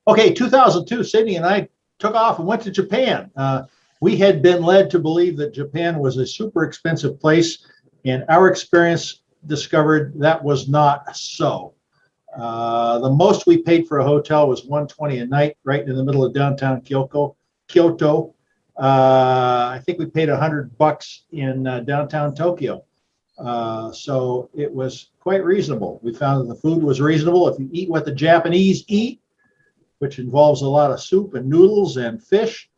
Okay, 2002, Sydney and I took off and went to Japan. We had been led to believe that Japan was a super expensive place, and our experience discovered that was not so. The most we paid for a hotel was $120 a night, right in the middle of downtown Kyoto. I think we paid $100 in downtown Tokyo. So it was quite reasonable. We found that the food was reasonable. If you eat what the Japanese eat, which involves a lot of soup and noodles and fish,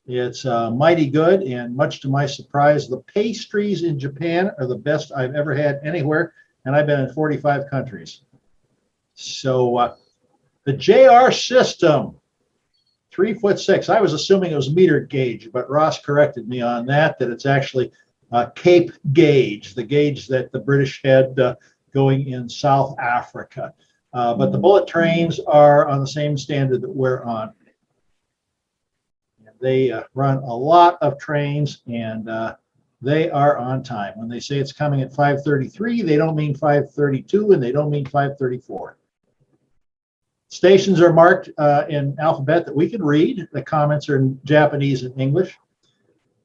it's mighty good. And much to my surprise, the pastries in Japan are the best I've ever had anywhere. And I've been in 45 countries. So the JR system, 3'6". I was assuming it was meter gauge, but Ross corrected me on that it's actually Cape gauge, the gauge that the British had going in South Africa. But the bullet trains are on the same standard that we're on. They run a lot of trains, and they are on time. When they say it's coming at 5:33, they don't mean 5:32, and they don't mean 5:34. Stations are marked in alphabet that we can read. The comments are in Japanese and English.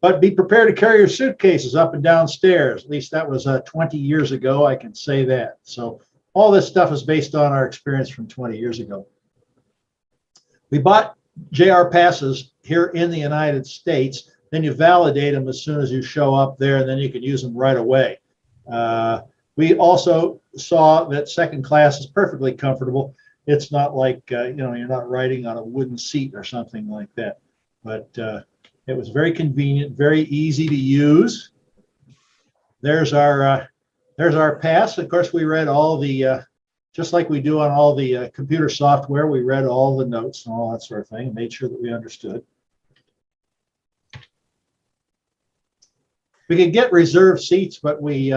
But be prepared to carry your suitcases up and down stairs. At least that was 20 years ago, I can say that. So all this stuff is based on our experience from 20 years ago. We bought JR passes here in the United States. Then you validate them as soon as you show up there, and then you can use them right away. We also saw that second class is perfectly comfortable. It's not like, you're not riding on a wooden seat or something like that. But it was very convenient, very easy to use. There's our pass. Of course, we read all the, just like we do on all the computer software, we read all the notes and all that sort of thing and made sure that we understood. We could get reserved seats, but we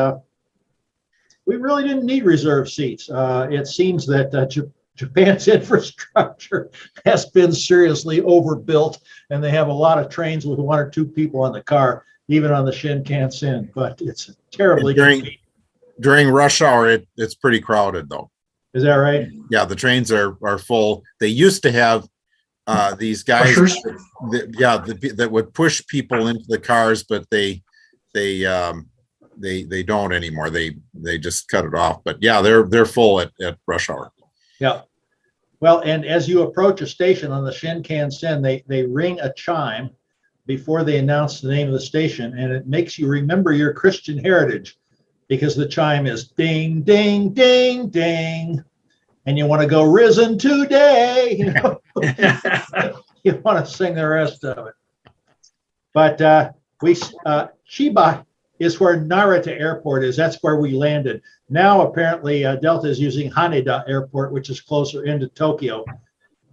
really didn't need reserved seats. It seems that Japan's infrastructure has been seriously overbuilt, and they have a lot of trains with one or two people on the car, even on the Shin-Kan-Sen, but it's terribly during rush hour, it's pretty crowded though. Is that right? Yeah, the trains are full. They used to have these guys that would push people into the cars, but they don't anymore. They just cut it off. But yeah, they're full at rush hour. Yeah. Well, and as you approach a station on the Shin-Kan-Sen, they ring a chime before they announce the name of the station, and it makes you remember your Christian heritage, because the chime is ding, ding, ding, ding, and you want to go risen today. You want to sing the rest of it. But Chiba is where Narita Airport is. That's where we landed. Now, apparently, Delta is using Haneda Airport, which is closer into Tokyo.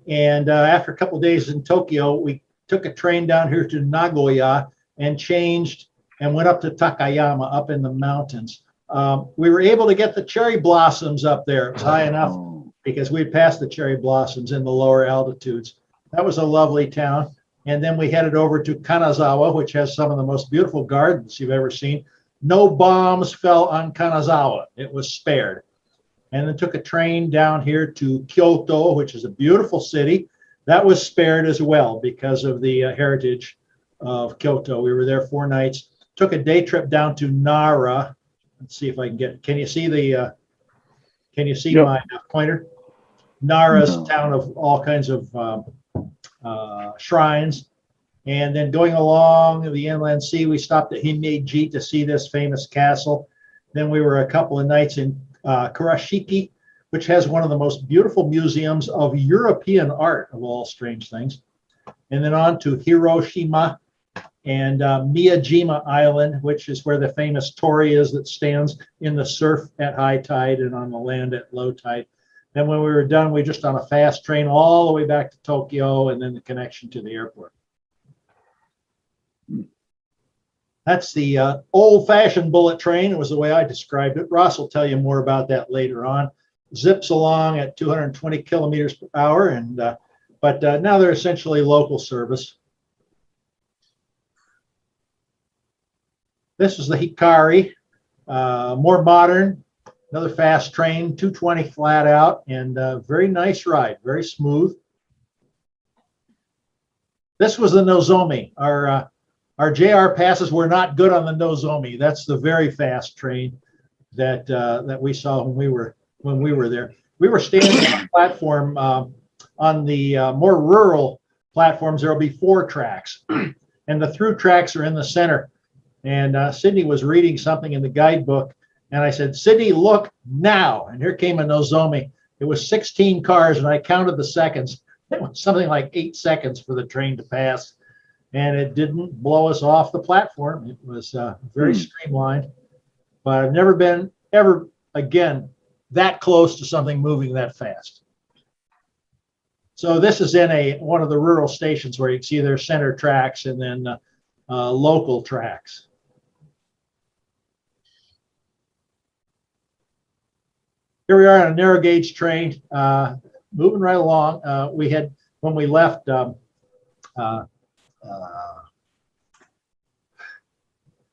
And after a couple of days in Tokyo, we took a train down here to Nagoya and changed and went up to Takayama up in the mountains. We were able to get the cherry blossoms up there. It was high enough because we passed the cherry blossoms in the lower altitudes. That was a lovely town. And then we headed over to Kanazawa, which has some of the most beautiful gardens you've ever seen. No bombs fell on Kanazawa. It was spared. And then took a train down here to Kyoto, which is a beautiful city. That was spared as well because of the heritage of Kyoto. We were there 4 nights. Took a day trip down to Nara. Let's see if I can get. Can you see the? Can you see Yep. my pointer? Nara's a town of all kinds of shrines. And then going along the inland sea, we stopped at Himeji to see this famous castle. Then we were a couple of nights in Kurashiki, which has one of the most beautiful museums of European art, of all strange things. And then on to Hiroshima and Miyajima Island, which is where the famous torii is that stands in the surf at high tide and on the land at low tide. Then when we were done, we just on a fast train all the way back to Tokyo and then the connection to the airport. That's the old-fashioned bullet train. It was the way I described it. Ross will tell you more about that later on. Zips along at 220 kilometers per hour, and but now they're essentially local service. This is the Hikari, more modern, another fast train, 220 flat out, and very nice ride, very smooth. This was the Nozomi. Our JR passes were not good on the Nozomi. That's the very fast train that that we saw when we were there. We were standing on the platform on the more rural platforms. There will be 4 tracks, and the through tracks are in the center. And Sydney was reading something in the guidebook, and I said, "Sydney, look now!" And here came a Nozomi. It was 16 cars, and I counted the seconds. It was something like 8 seconds for the train to pass, and it didn't blow us off the platform. It was very streamlined, but I've never been ever again that close to something moving that fast. So this is in one of the rural stations where you can see their center tracks and then local tracks. Here we are on a narrow gauge train, moving right along. We had, when we left, why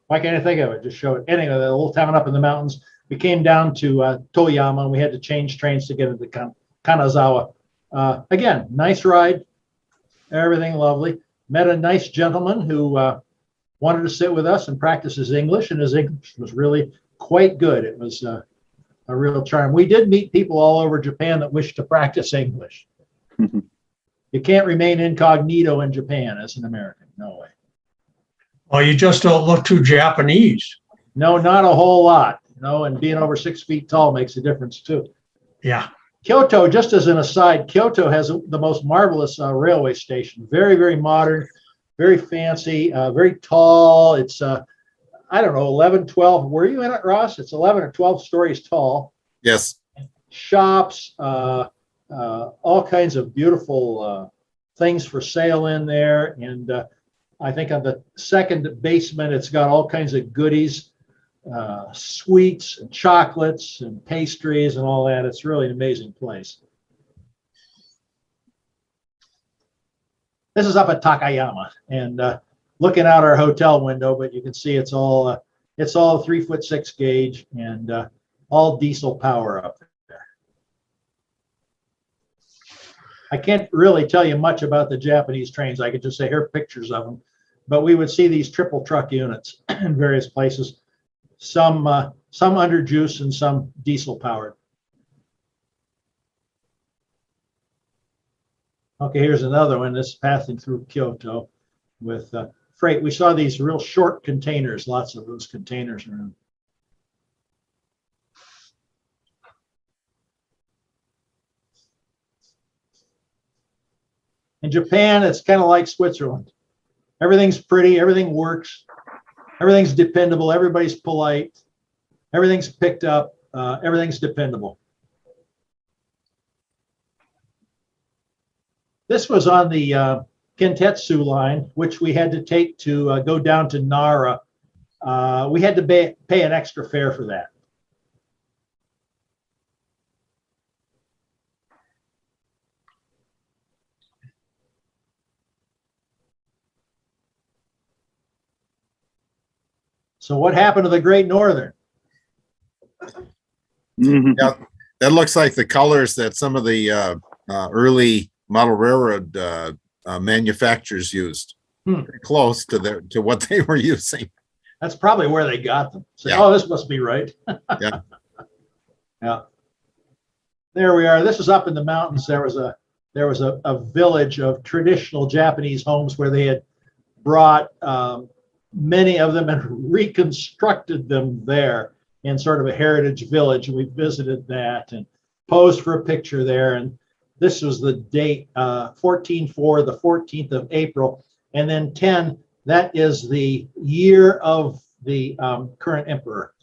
can't I think of it? Just show it. Anyway, the little town up in the mountains. We came down to Takayama, and we had to change trains to get into Kanazawa. Again, nice ride, everything lovely. Met a nice gentleman who wanted to sit with us and practice his English, and his English was really quite good. It was a real charm. We did meet people all over Japan that wished to practice English. You can't remain incognito in Japan as an American. No way. Well, you just don't look too Japanese. No, not a whole lot. No, and being over 6 feet tall makes a difference too. Yeah. Kyoto, just as an aside, Kyoto has the most marvelous railway station. Very, very modern, very fancy, very tall. It's, I don't know, 11, 12. Were you in it, Ross? It's 11 or 12 stories tall. Yes. Shops, all kinds of beautiful things for sale in there. And I think on the second basement, it's got all kinds of goodies. Sweets and chocolates and pastries and all that. It's really an amazing place. This is up at Takayama and looking out our hotel window, but you can see it's all 3'6" gauge and all diesel power up there. I can't really tell you much about the Japanese trains. I could just say here are pictures of them, but we would see these triple truck units in various places. Some under juice and some diesel powered. Okay, here's another one. This is passing through Kyoto with freight. We saw these real short containers, lots of those containers around. In Japan, it's kind of like Switzerland. Everything's pretty, everything works. Everything's dependable. Everybody's polite. Everything's picked up. Everything's dependable. This was on the Kintetsu line, which we had to take to go down to Nara. We had to pay an extra fare for that. So what happened to the Great Northern? Yeah, that looks like the colors that some of the early model railroad manufacturers used. Pretty close to what they were using. That's probably where they got them. So, yeah. Oh, this must be right. Yeah. Yeah. There we are. This is up in the mountains. There was a village of traditional Japanese homes where they had brought many of them and reconstructed them there in sort of a heritage village. And we visited that and posed for a picture there. And this was the date, 14/4, the 14th of April. And then 10, that is the year of the current emperor.